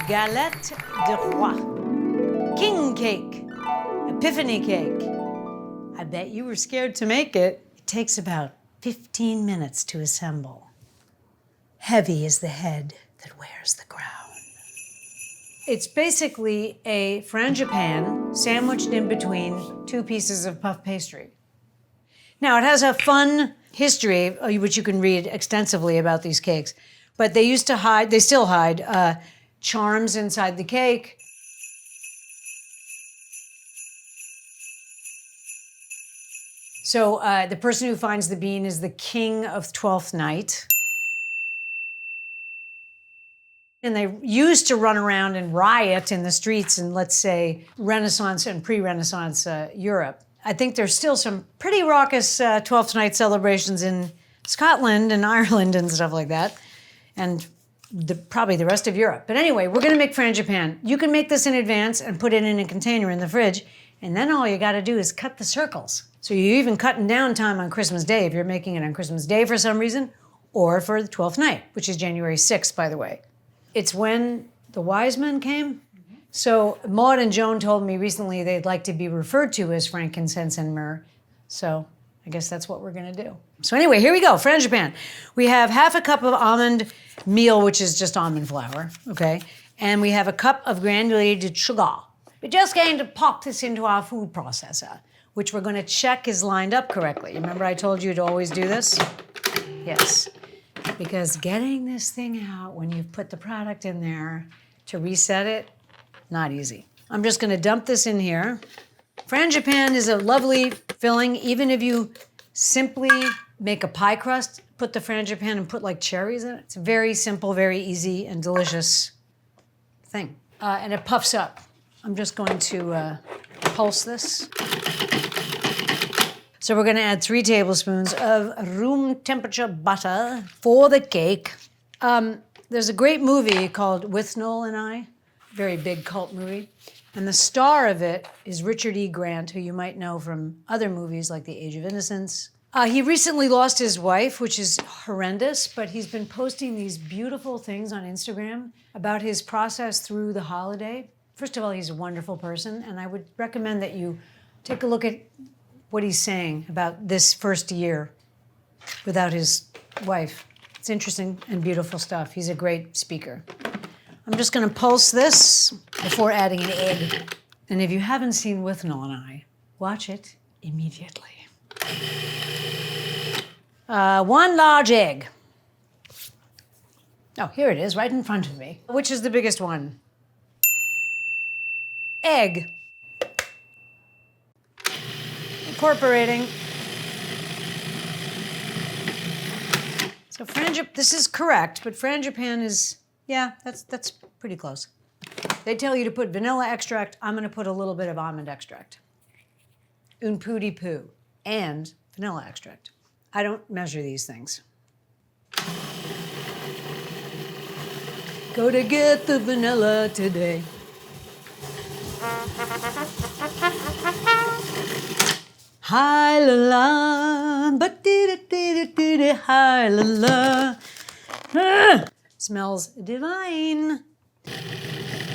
Galette de Rois. King cake. Epiphany cake. I bet you were scared to make it. It takes about 15 minutes to assemble. Heavy is the head that wears the crown. It's basically a frangipane sandwiched in between two pieces of puff pastry. Now, it has a fun history, which you can read extensively about these cakes, but they used to hide, they still hide, charms inside the cake. So the person who finds the bean is the king of 12th night. And they used to run around and riot in the streets in, let's say, Renaissance and pre-Renaissance Europe. I think there's still some pretty raucous 12th night celebrations in Scotland and Ireland and stuff like that, and probably the rest of Europe. But anyway, we're gonna make frangipane. You can make this in advance and put it in a container in the fridge, and then all you gotta do is cut the circles. So you're even cutting down time on Christmas Day if you're making it on Christmas Day for some reason, or for the 12th night, which is January 6th, by the way. It's when the wise men came. So Maud and Joan told me recently they'd like to be referred to as frankincense and myrrh. So I guess that's what we're gonna do. So anyway, here we go, frangipane. We have half a cup of almond meal, which is just almond flour, okay? And we have a cup of granulated sugar. We're just going to pop this into our food processor, which we're gonna check is lined up correctly. Remember I told you to always do this? Yes, because getting this thing out when you've put the product in there to reset it, not easy. I'm just gonna dump this in here. Frangipane is a lovely filling, even if you simply make a pie crust, put the frangipane and put like cherries in it. It's a very simple, very easy and delicious thing. And it puffs up. I'm just going to pulse this. So we're gonna add 3 tablespoons of room temperature butter for the cake. There's a great movie called With Noel and I, very big cult movie. And the star of it is Richard E. Grant, who you might know from other movies like The Age of Innocence. He recently lost his wife, which is horrendous, but he's been posting these beautiful things on Instagram about his process through the holiday. First of all, he's a wonderful person, and I would recommend that you take a look at what he's saying about this first year without his wife. It's interesting and beautiful stuff. He's a great speaker. I'm just gonna pulse this before adding an egg. And if you haven't seen With Noel and I, watch it immediately. 1 large egg. Oh, here it is, right in front of me. Which is the biggest one? Egg. Incorporating. So this is correct, but frangipane is, yeah, that's pretty close. They tell you to put vanilla extract. I'm gonna put a little bit of almond extract. Un peu de peu. And vanilla extract. I don't measure these things. Go to get the vanilla today. Hi la la, but dee hi la la. Smells divine.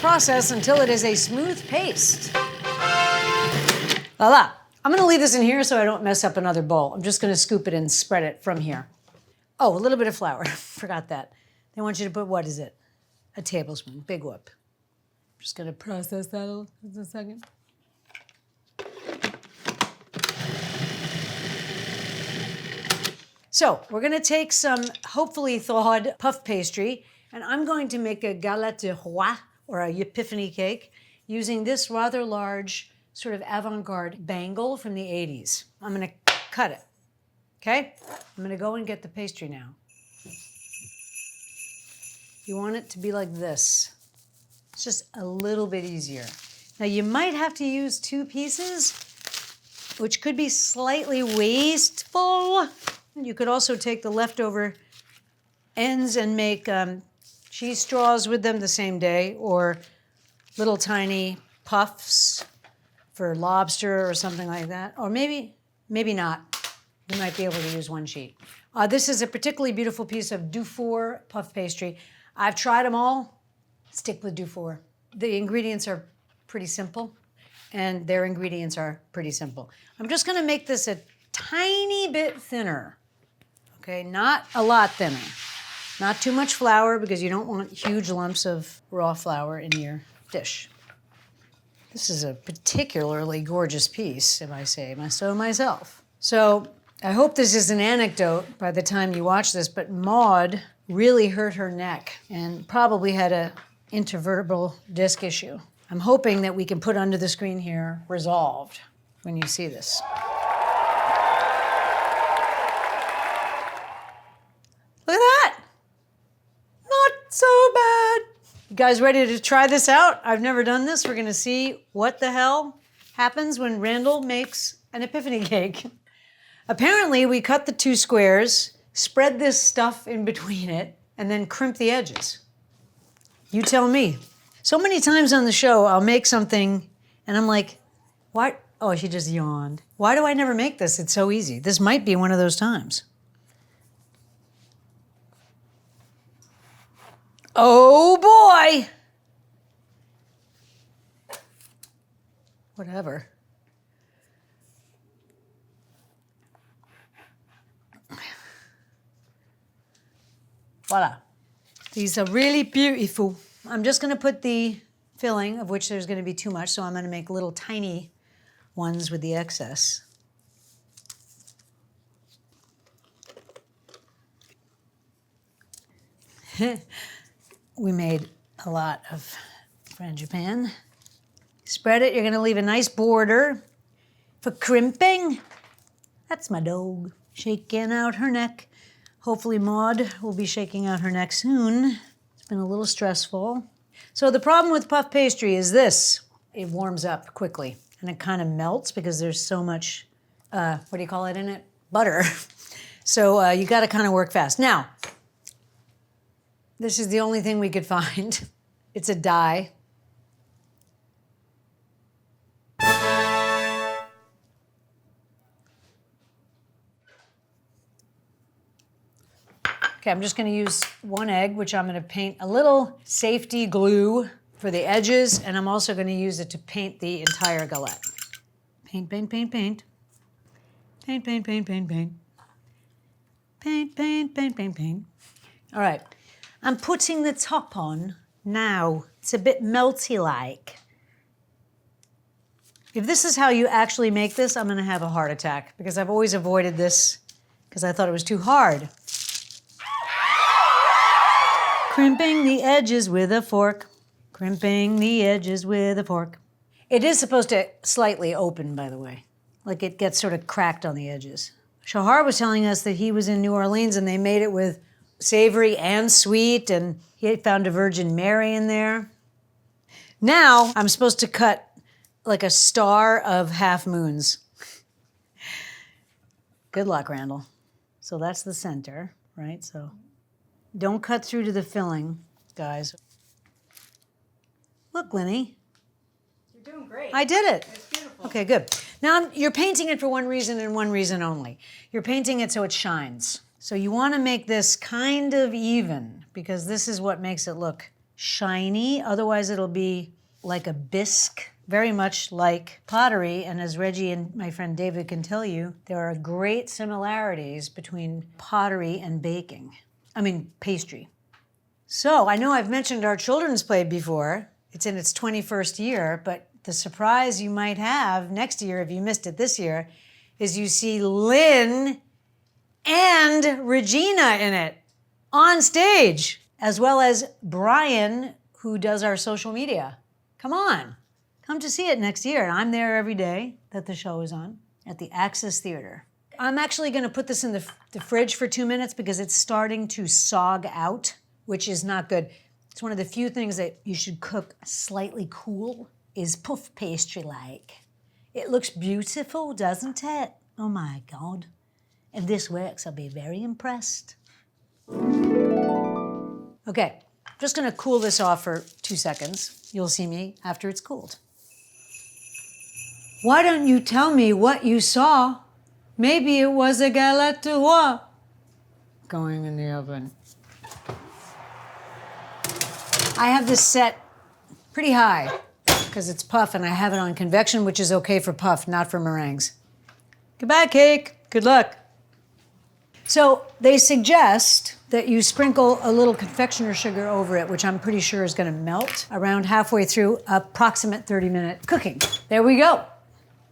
Process until it is a smooth paste. Voila. I'm gonna leave this in here so I don't mess up another bowl. I'm just gonna scoop it and spread it from here. Oh, a little bit of flour, forgot that. They want you to put, what is it? A tablespoon, big whoop. Just gonna process that in a second. So we're gonna take some hopefully thawed puff pastry, and I'm going to make a galette de Rois, or a epiphany cake, using this rather large sort of avant-garde bangle from the 80s. I'm gonna cut it, okay? I'm gonna go and get the pastry now. You want it to be like this. It's just a little bit easier. Now you might have to use 2 pieces, which could be slightly wasteful. You could also take the leftover ends and make cheese straws with them the same day, or little tiny puffs for lobster or something like that. Or maybe not. You might be able to use 1 sheet. This is a particularly beautiful piece of Dufour puff pastry. I've tried them all. Stick with Dufour. The ingredients are pretty simple, and their ingredients are pretty simple. I'm just gonna make this a tiny bit thinner, okay? Not a lot thinner. Not too much flour because you don't want huge lumps of raw flour in your dish. This is a particularly gorgeous piece, if I say so myself. So I hope this is an anecdote by the time you watch this, but Maud really hurt her neck and probably had a intervertebral disc issue. I'm hoping that we can put under the screen here, resolved, when you see this. Look at that. Not so bad. You guys ready to try this out? I've never done this. We're gonna see what the hell happens when Randall makes an epiphany cake. Apparently, we cut the 2 squares, spread this stuff in between it, and then crimp the edges. You tell me. So many times on the show, I'll make something, and I'm like, why? Oh, she just yawned. Why do I never make this? It's so easy. This might be one of those times. Oh boy! Whatever. Voila. These are really beautiful. I'm just gonna put the filling, of which there's gonna be too much, so I'm gonna make little tiny ones with the excess. We made a lot of frangipane. Spread it, you're gonna leave a nice border for crimping. That's my dog, shaking out her neck. Hopefully Maud will be shaking out her neck soon. It's been a little stressful. So the problem with puff pastry is this. It warms up quickly and it kind of melts because there's so much, what do you call it in it? Butter. So you gotta kind of work fast. Now, this is the only thing we could find. It's a die. Okay, I'm just gonna use 1 egg, which I'm gonna paint a little safety glue for the edges, and I'm also gonna use it to paint the entire galette. Paint, paint, paint, paint. Paint, paint, paint, paint, paint. Paint, paint, paint, paint, paint. All right, I'm putting the top on now. It's a bit melty-like. If this is how you actually make this, I'm gonna have a heart attack because I've always avoided this because I thought it was too hard. Crimping the edges with a fork. Crimping the edges with a fork. It is supposed to slightly open, by the way. Like it gets sort of cracked on the edges. Shahar was telling us that he was in New Orleans and they made it with savory and sweet, and he found a Virgin Mary in there. Now I'm supposed to cut like a star of half moons. Good luck, Randall. So that's the center, right? So don't cut through to the filling, guys. Look, Linny. You're doing great. I did it. It's beautiful. Okay, good. Now you're painting it for one reason and one reason only. You're painting it so it shines. So you want to make this kind of even because this is what makes it look shiny. Otherwise it'll be like a bisque, very much like pottery. And as Reggie and my friend David can tell you, there are great similarities between pottery and baking. I mean, pastry. So I know I've mentioned our children's play before. It's in its 21st year, but the surprise you might have next year, if you missed it this year, is you see Lynn and Regina in it on stage, as well as Brian, who does our social media. Come on, come to see it next year. And I'm there every day that the show is on at the Axis Theater. I'm actually gonna put this in the fridge for 2 minutes because it's starting to sog out, which is not good. It's one of the few things that you should cook slightly cool is puff pastry-like. It looks beautiful, doesn't it? Oh my God. If this works, I'll be very impressed. Okay, just gonna cool this off for 2 seconds. You'll see me after it's cooled. Why don't you tell me what you saw? Maybe it was a galette de Rois. going in the oven. I have this set pretty high because it's puff and I have it on convection, which is okay for puff, not for meringues. Goodbye, cake. Good luck. So they suggest that you sprinkle a little confectioner sugar over it, which I'm pretty sure is going to melt around halfway through approximate 30-minute cooking. There we go.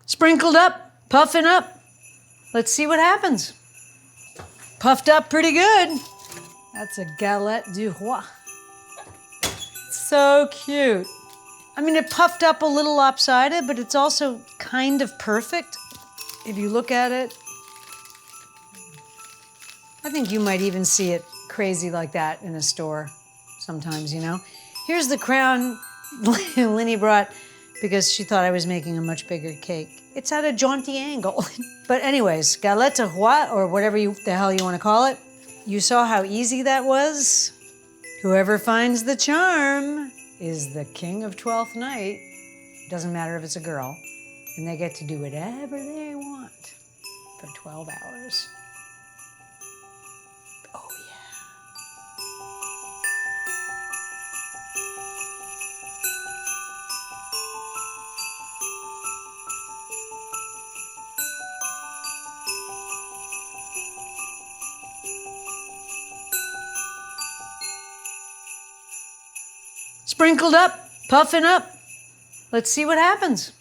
Sprinkled up, puffing up. Let's see what happens. Puffed up pretty good. That's a Galette du Roi. So cute. I mean, it puffed up a little lopsided, but it's also kind of perfect. If you look at it, I think you might even see it crazy like that in a store sometimes, you know? Here's the crown Linny brought because she thought I was making a much bigger cake. It's at a jaunty angle. But anyways, Galette du Roi, or whatever the hell you want to call it, you saw how easy that was? Whoever finds the charm is the king of 12th night. Doesn't matter if it's a girl. And they get to do whatever they want for 12 hours. Oh, yeah. Sprinkled up, puffing up. Let's see what happens.